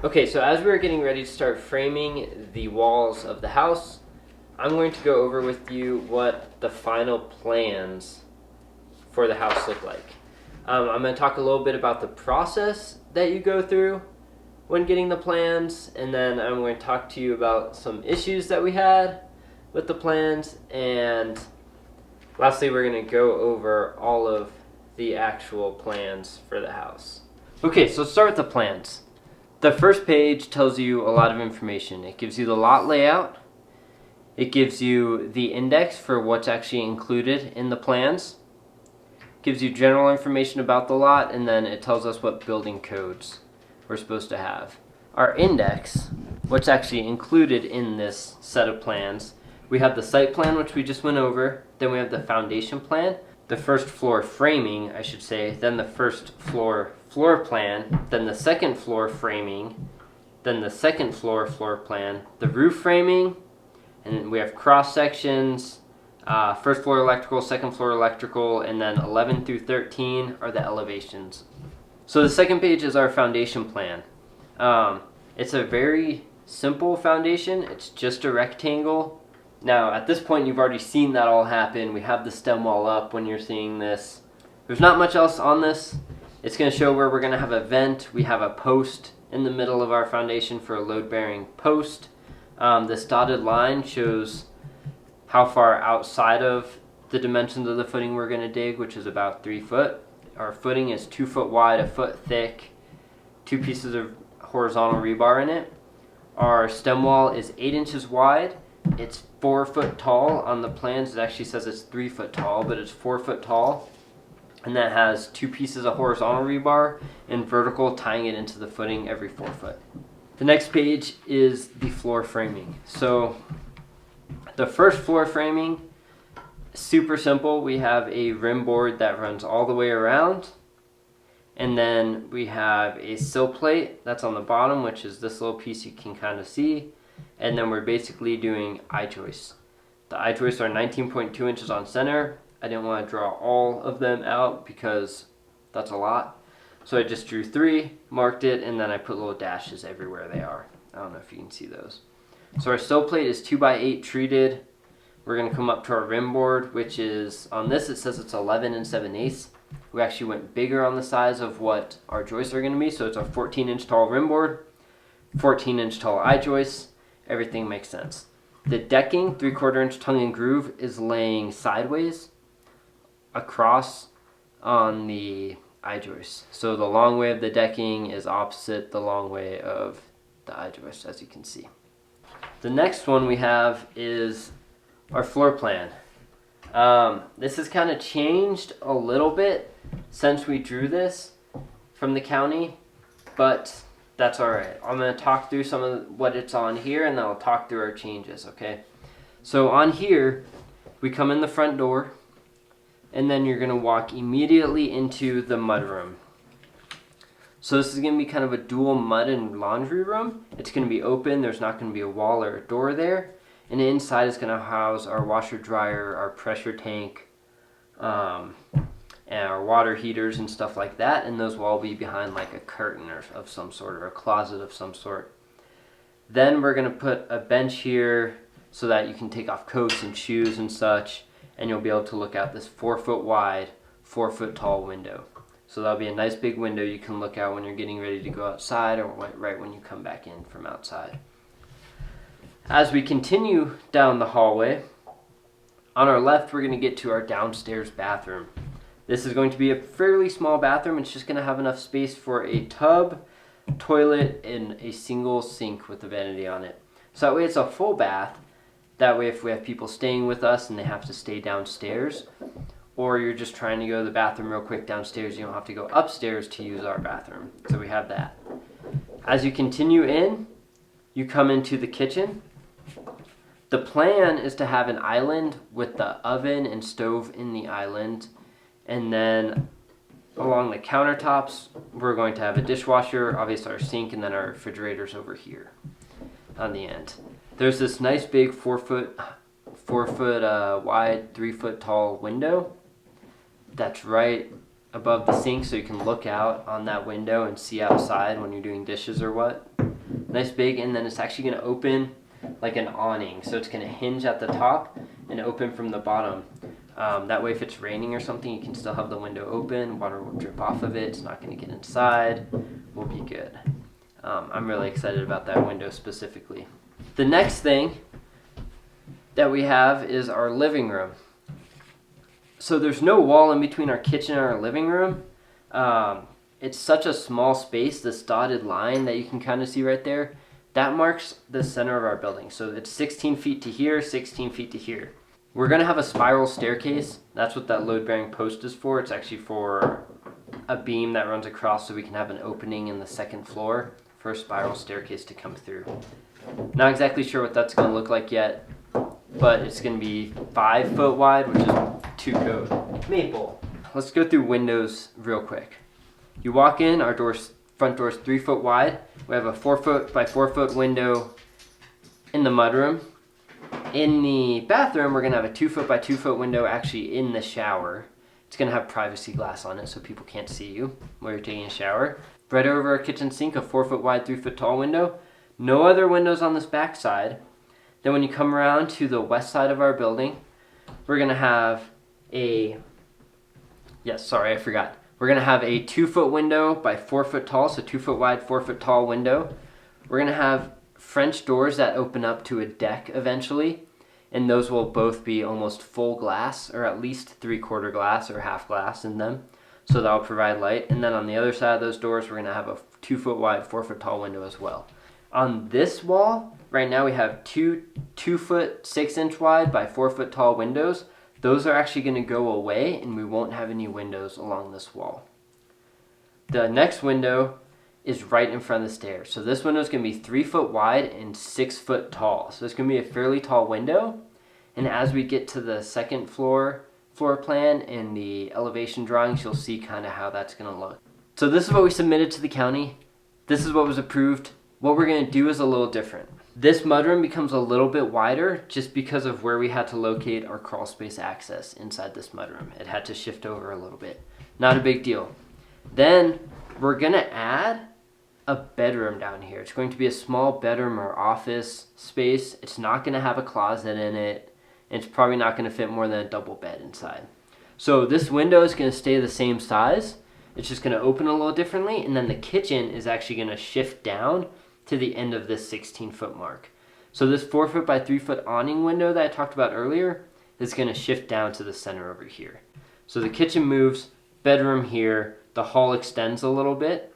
Okay, so as we're getting ready to start framing the walls of the house, I'm going to go over with you what the final plans for the house look like. I'm going to talk a little bit about the process that you go through when getting the plans, and then I'm going to talk to you about some issues that we had with the plans, and lastly we're going to go over all of the actual plans for the house. Okay, so let's start with the plans. The first page tells you a lot of information. It gives you the lot layout. It gives you the index for what's actually included in the plans. It gives you general information about the lot, and then it tells us what building codes we're supposed to have. Our index, what's actually included in this set of plans, we have the site plan, which we just went over. Then we have the foundation plan, the first floor framing, I should say, then the first floor plan, then the second floor framing, then the second floor plan, the roof framing, and then we have cross sections, first floor electrical, second floor electrical, and then 11 through 13 are the elevations. So the second page is our foundation plan. It's a very simple foundation. It's just a rectangle. Now at this point you've already seen that all happen. We have the stem wall up when you're seeing this. There's not much else on this. It's going to show where we're going to have a vent. We have a post in the middle of our foundation for a load-bearing post. This dotted line shows how far outside of the dimensions of the footing we're going to dig, which is about 3 foot. Our footing is 2 foot wide, 1 foot thick, 2 pieces of horizontal rebar in it. Our stem wall is 8 inches wide. It's 4 foot tall. On the plans it actually says it's 3 foot tall, but it's 4 foot tall. And that has 2 pieces of horizontal rebar and vertical tying it into the footing every 4 foot. The next page is the floor framing. So the first floor framing, super simple. We have a rim board that runs all the way around, and then we have a sill plate that's on the bottom, which is this little piece you can kind of see, and then we're basically doing I-joists. The I-joists are 19.2 inches on center. I didn't want to draw all of them out because that's a lot. So I just drew 3, marked it, and then I put little dashes everywhere they are. I don't know if you can see those. So our sill plate is 2x8 treated. We're going to come up to our rim board, which is, on this it says it's 11 7/8. We actually went bigger on the size of what our joists are going to be. So it's a 14-inch tall rim board, 14-inch tall I-joists. Everything makes sense. The decking, 3/4 inch tongue and groove, is laying sideways across on the I-joist. So the long way of the decking is opposite the long way of the I-joist, as you can see. The next one we have is our floor plan. This has kind of changed a little bit since we drew this from the county, but that's alright. I'm going to talk through some of what it's on here, and then I'll talk through our changes, okay? So on here, we come in the front door, and then you're going to walk immediately into the mudroom. So this is going to be kind of a dual mud and laundry room. It's going to be open. There's not going to be a wall or a door there. And inside is going to house our washer dryer, our pressure tank, and our water heaters and stuff like that. And those will all be behind like a curtain of some sort, or a closet of some sort. Then we're going to put a bench here so that you can take off coats and shoes and such. And you'll be able to look out this 4 foot wide, 4 foot tall window. So that'll be a nice big window you can look out when you're getting ready to go outside, or right when you come back in from outside. As we continue down the hallway, on our left we're going to get to our downstairs bathroom. This is going to be a fairly small bathroom. It's just going to have enough space for a tub, toilet, and a single sink with a vanity on it. So that way it's a full bath. That way if we have people staying with us and they have to stay downstairs, or you're just trying to go to the bathroom real quick downstairs, you don't have to go upstairs to use our bathroom. So we have that. As you continue in, you come into the kitchen. The plan is to have an island with the oven and stove in the island, and then along the countertops we're going to have a dishwasher, obviously our sink, and then our refrigerators over here on the end. There's this nice big 4 foot wide, 3 foot tall window that's right above the sink, so you can look out on that window and see outside when you're doing dishes or what. nice big, and then it's actually going to open like an awning. So it's going to hinge at the top and open from the bottom. That way if it's raining or something, you can still have the window open, water will drip off of it, it's not going to get inside, we'll be good. I'm really excited about that window specifically. The next thing that we have is our living room. So there's no wall in between our kitchen and our living room. It's such a small space, this dotted line that you can kind of see right there, that marks the center of our building. So it's 16 feet to here, 16 feet to here. We're going to have a spiral staircase. That's what that load-bearing post is for. It's actually for a beam that runs across so we can have an opening in the second floor for a spiral staircase to come through. Not exactly sure what that's going to look like yet, but it's going to be 5 foot wide, which is 2 code. Maple. Let's go through windows real quick. You walk in, our front door's 3 foot wide. We have a 4 foot by 4 foot window in the mudroom. In the bathroom, we're going to have a 2 foot by 2 foot window actually in the shower. It's going to have privacy glass on it so people can't see you while you're taking a shower. Right over our kitchen sink, a 4 foot wide, 3 foot tall window. No other windows on this back side. Then when you come around to the west side of our building, we're going to have a, We're going to have a 2 foot window by 4 foot tall, so 2 foot wide, 4 foot tall window. We're going to have French doors that open up to a deck eventually, and those will both be almost full glass, or at least 3/4 glass or half glass in them, so that'll provide light. And then on the other side of those doors, we're going to have a 2 foot wide, 4 foot tall window as well. On this wall, right now we have two 2 foot 6 inch wide by 4 foot tall windows. Those are actually going to go away, and we won't have any windows along this wall. The next window is right in front of the stairs. So this window is going to be 3 foot wide and 6 foot tall. So it's going to be a fairly tall window. And as we get to the second floor plan and the elevation drawings, you'll see kind of how that's going to look. So this is what we submitted to the county. This is what was approved. What we're going to do is a little different. This mudroom becomes a little bit wider just because of where we had to locate our crawl space access inside this mudroom. It had to shift over a little bit. Not a big deal. Then we're going to add a bedroom down here. It's going to be a small bedroom or office space. It's not going to have a closet in it. And it's probably not going to fit more than a double bed inside. So this window is going to stay the same size. It's just going to open a little differently. And then the kitchen is actually going to shift down to the end of this 16 foot mark. So this 4 foot by 3 foot awning window that I talked about earlier is going to shift down to the center over here. So the kitchen moves, bedroom here, the hall extends a little bit,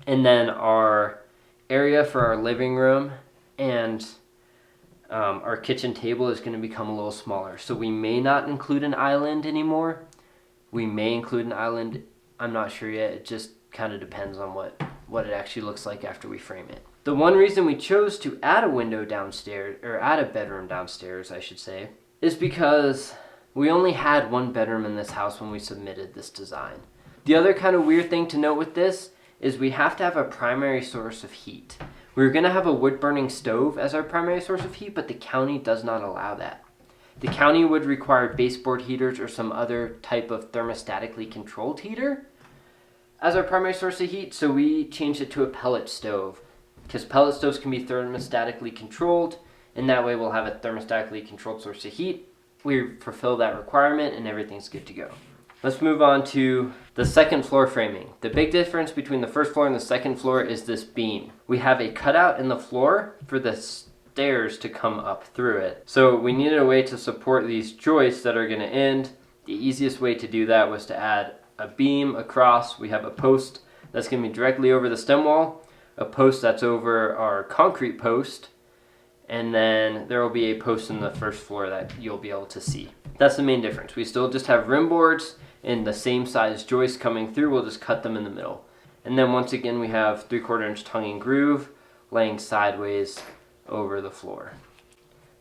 and then our area for our living room and our kitchen table is going to become a little smaller. So we may not include an island anymore. We may include an island. I'm not sure yet. It just kind of depends on what it actually looks like after we frame it. The one reason we chose to add a window downstairs, or add a bedroom downstairs, I should say, is because we only had one bedroom in this house when we submitted this design. The other kind of weird thing to note with this is we have to have a primary source of heat. We were going to have a wood-burning stove as our primary source of heat, but the county does not allow that. The county would require baseboard heaters or some other type of thermostatically controlled heater as our primary source of heat, so we changed it to a pellet stove, because pellet stoves can be thermostatically controlled, and that way we'll have a thermostatically controlled source of heat. We fulfill that requirement and everything's good to go. Let's move on to the second floor framing. The big difference between the first floor and the second floor is this beam. We have a cutout in the floor for the stairs to come up through it. So we needed a way to support these joists that are going to end. The easiest way to do that was to add a beam across. We have a post that's going to be directly over the stem wall, a post that's over our concrete post, and then there will be a post in the first floor that you'll be able to see. That's the main difference. We still just have rim boards and the same size joists coming through. We'll just cut them in the middle. And then once again we have 3/4 inch tongue and groove laying sideways over the floor.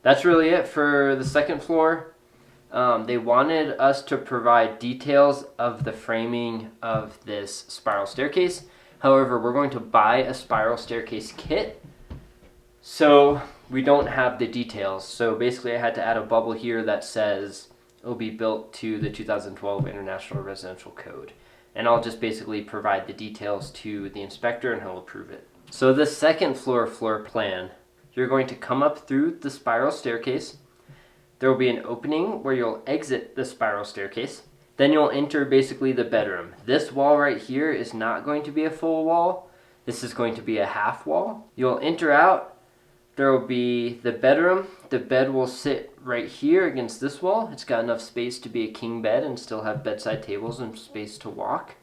That's really it for the second floor. They wanted us to provide details of the framing of this spiral staircase. However, we're going to buy a spiral staircase kit, so we don't have the details. So basically I had to add a bubble here that says it'll be built to the 2012 International Residential Code. And I'll just basically provide the details to the inspector and he'll approve it. So the second floor plan, you're going to come up through the spiral staircase. There will be an opening where you'll exit the spiral staircase. Then you'll enter basically the bedroom. This wall right here is not going to be a full wall. This is going to be a half wall. You'll enter out. There will be the bedroom. The bed will sit right here against this wall. It's got enough space to be a king bed and still have bedside tables and space to walk.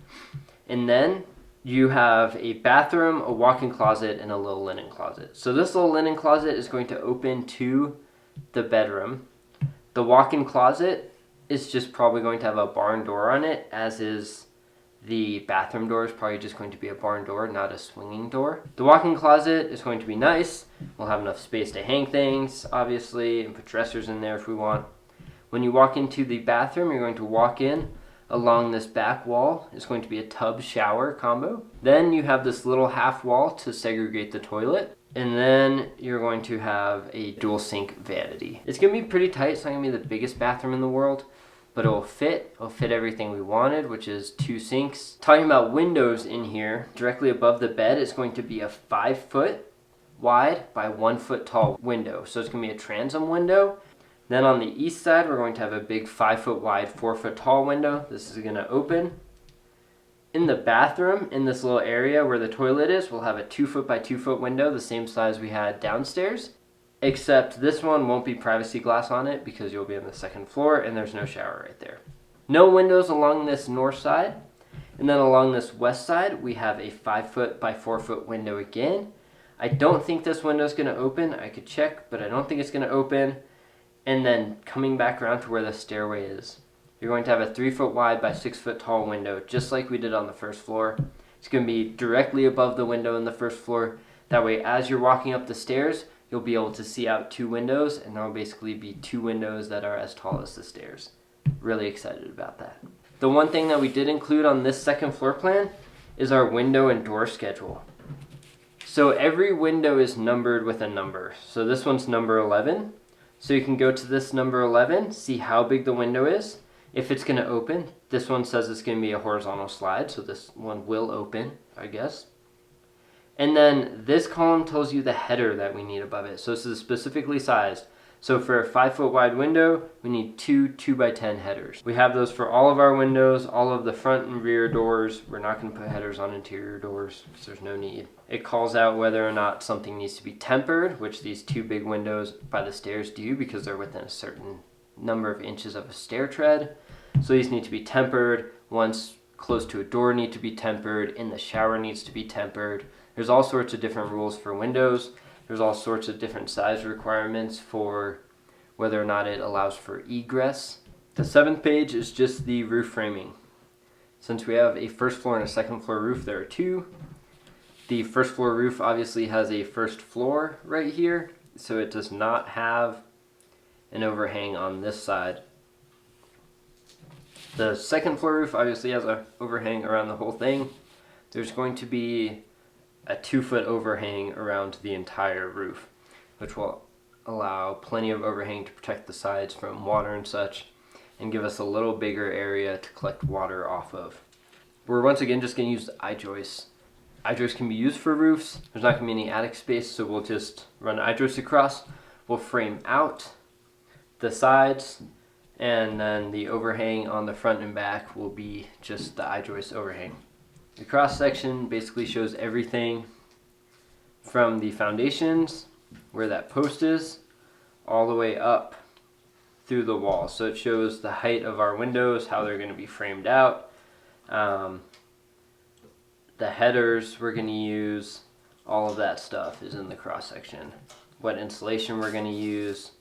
And then you have a bathroom, a walk-in closet, and a little linen closet. So this little linen closet is going to open to the bedroom. The walk-in closet is just probably going to have a barn door on it, as is the bathroom door is probably just going to be a barn door, not a swinging door. The walk-in closet is going to be nice. We'll have enough space to hang things, obviously, and put dressers in there if we want. When you walk into the bathroom, you're going to walk in. Along this back wall is going to be a tub shower combo. Then you have this little half wall to segregate the toilet. And then you're going to have a dual sink vanity. It's going to be pretty tight. It's not going to be the biggest bathroom in the world, but it'll fit. It'll fit everything we wanted, which is 2 sinks. Talking about windows in here, directly above the bed is going to be a 5-foot wide by 1 foot tall window. So it's going to be a transom window. Then on the east side, we're going to have a big 5-foot wide, 4-foot tall window. This is going to open. In the bathroom, in this little area where the toilet is, we'll have a 2-foot by 2-foot window, the same size we had downstairs. Except this one won't be privacy glass on it because you'll be on the second floor and there's no shower right there. No windows along this north side. And then along this west side, we have a 5-foot by 4-foot window again. I don't think this window is going to open. I could check, but I don't think it's going to open. And then coming back around to where the stairway is, you're going to have a 3-foot wide by 6-foot tall window, just like we did on the first floor. It's going to be directly above the window in the first floor. That way, as you're walking up the stairs, you'll be able to see out 2 windows, and there will basically be 2 windows that are as tall as the stairs. Really excited about that. The one thing that we did include on this second floor plan is our window and door schedule. So every window is numbered with a number. So this one's number 11. So you can go to this number 11, see how big the window is. If it's going to open, this one says it's going to be a horizontal slide, so this one will open, I guess. And then this column tells you the header that we need above it. So this is specifically sized. So for a 5-foot wide window, we need 2 2x10 headers. We have those for all of our windows, all of the front and rear doors. We're not going to put headers on interior doors because there's no need. It calls out whether or not something needs to be tempered, which these 2 big windows by the stairs do because they're within a certain number of inches of a stair tread. So these need to be tempered. Ones close to a door need to be tempered. In the shower needs to be tempered. There's all sorts of different rules for windows. There's all sorts of different size requirements for whether or not it allows for egress. The 7th page is just the roof framing. Since we have a first floor and a second floor roof, there are 2. The first floor roof obviously has a first floor right here, so it does not have an overhang on this side. The second floor roof obviously has an overhang around the whole thing. There's going to be a 2-foot overhang around the entire roof, which will allow plenty of overhang to protect the sides from water and such, and give us a little bigger area to collect water off of. We're once again just going to use the I-joists. I-joists can be used for roofs. There's not going to be any attic space, so we'll just run I-joists across. We'll frame out the sides, and then the overhang on the front and back will be just the I-joist overhang. The cross section basically shows everything from the foundations, where that post is, all the way up through the wall. So it shows the height of our windows, how they're going to be framed out, the headers we're going to use, all of that stuff is in the cross section. What insulation we're going to use,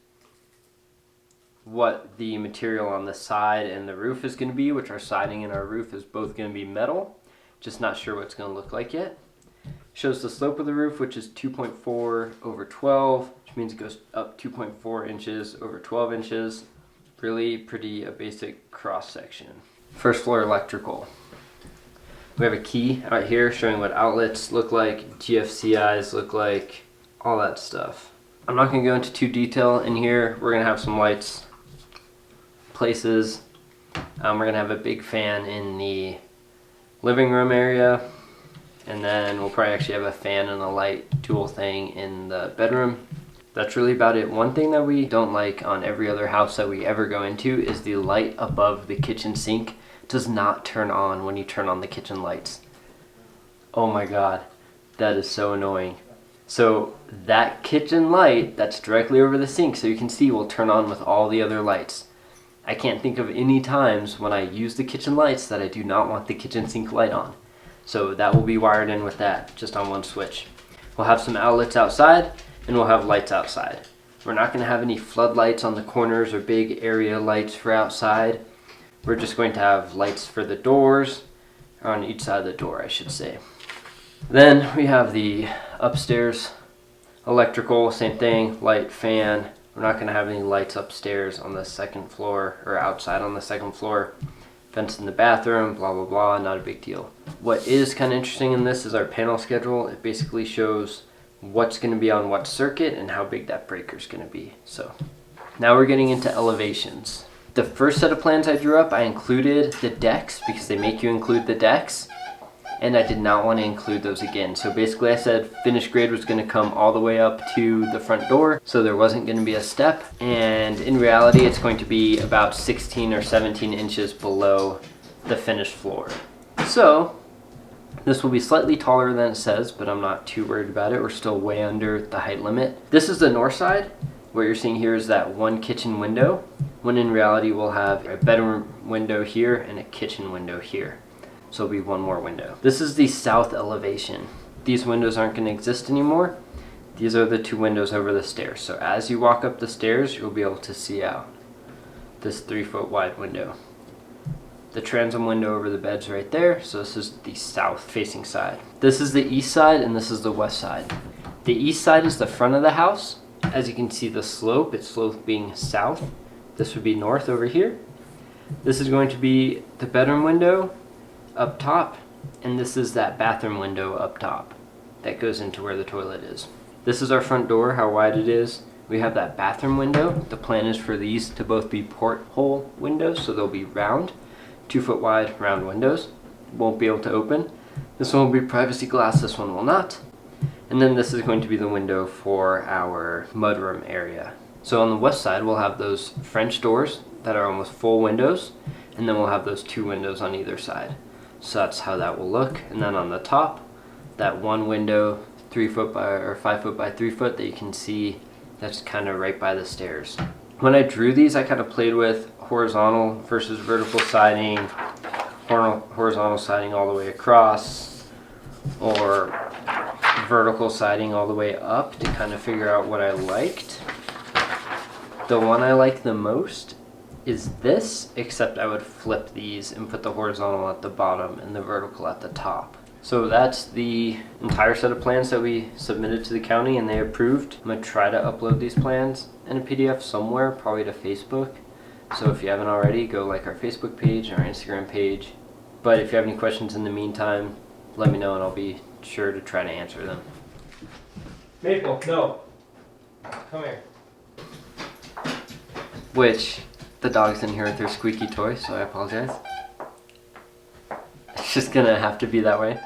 what the material on the side and the roof is going to be, which our siding and our roof is both going to be metal. Just not sure what it's going to look like yet. Shows the slope of the roof, which is 2.4 over 12, which means it goes up 2.4 inches over 12 inches. Really pretty a basic cross section. First floor electrical. We have a key out here showing what outlets look like, GFCIs look like, all that stuff. I'm not going to go into too detail in here. We're going to have some lights, places. We're going to have a big fan in the living room area. And then we'll probably actually have a fan and a light dual thing in the bedroom. That's really about it. One thing that we don't like on every other house that we ever go into is the light above the kitchen sink does not turn on when you turn on the kitchen lights. Oh my god, that is so annoying. So that kitchen light that's directly over the sink, so you can see, will turn on with all the other lights. I can't think of any times when I use the kitchen lights that I do not want the kitchen sink light on. So that will be wired in with that, just on one switch. We'll have some outlets outside, and we'll have lights outside. We're not going to have any floodlights on the corners or big area lights for outside. We're just going to have lights for the doors, or on each side of the door, I should say. Then we have the upstairs electrical, same thing, light, fan. We're not going to have any lights upstairs on the second floor, or outside on the second floor. Fence in the bathroom, blah blah blah, not a big deal. What is kind of interesting in this is our panel schedule. It basically shows what's going to be on what circuit and how big that breaker is going to be. So now we're getting into elevations. The first set of plans I drew up, I included the decks because they make you include the decks, and I did not want to include those again. So basically I said finished grade was going to come all the way up to the front door, so there wasn't going to be a step, and in reality it's going to be about 16 or 17 inches below the finished floor. So this will be slightly taller than it says, but I'm not too worried about it. We're still way under the height limit. This is the north side. What you're seeing here is that one kitchen window, when in reality we'll have a bedroom window here and a kitchen window here. So it'll be one more window. This is the south elevation. These windows aren't going to exist anymore. These are the two windows over the stairs. So as you walk up the stairs, you'll be able to see out this 3-foot wide window. The transom window over the bed's right there, so this is the south facing side. This is the east side and this is the west side. The east side is the front of the house. As you can see the slope, it's sloping south. This would be north over here. This is going to be the bedroom window up top, and this is that bathroom window up top that goes into where the toilet is. This is our front door, how wide it is. We have that bathroom window. The plan is for these to both be porthole windows, so they'll be round, 2-foot wide round windows. Won't be able to open. This one will be privacy glass, this one will not. And then this is going to be the window for our mudroom area. So on the west side we'll have those French doors that are almost full windows, and then we'll have those 2 windows on either side. So that's how that will look. And then on the top, that one window, 3-foot by or 5-foot by 3-foot that you can see, that's kind of right by the stairs. When I drew these, I kind of played with horizontal versus vertical siding, horizontal siding all the way across, or vertical siding all the way up, to kind of figure out what I liked. The one I like the most is this, except I would flip these and put the horizontal at the bottom and the vertical at the top. So that's the entire set of plans that we submitted to the county and they approved. I'm going to try to upload these plans in a PDF somewhere, probably to Facebook. So if you haven't already, go like our Facebook page and our Instagram page. But if you have any questions in the meantime, let me know and I'll be sure to try to answer them. Maple, no. Come here. Which, the dog's in here with their squeaky toy, so I apologize. It's just gonna have to be that way.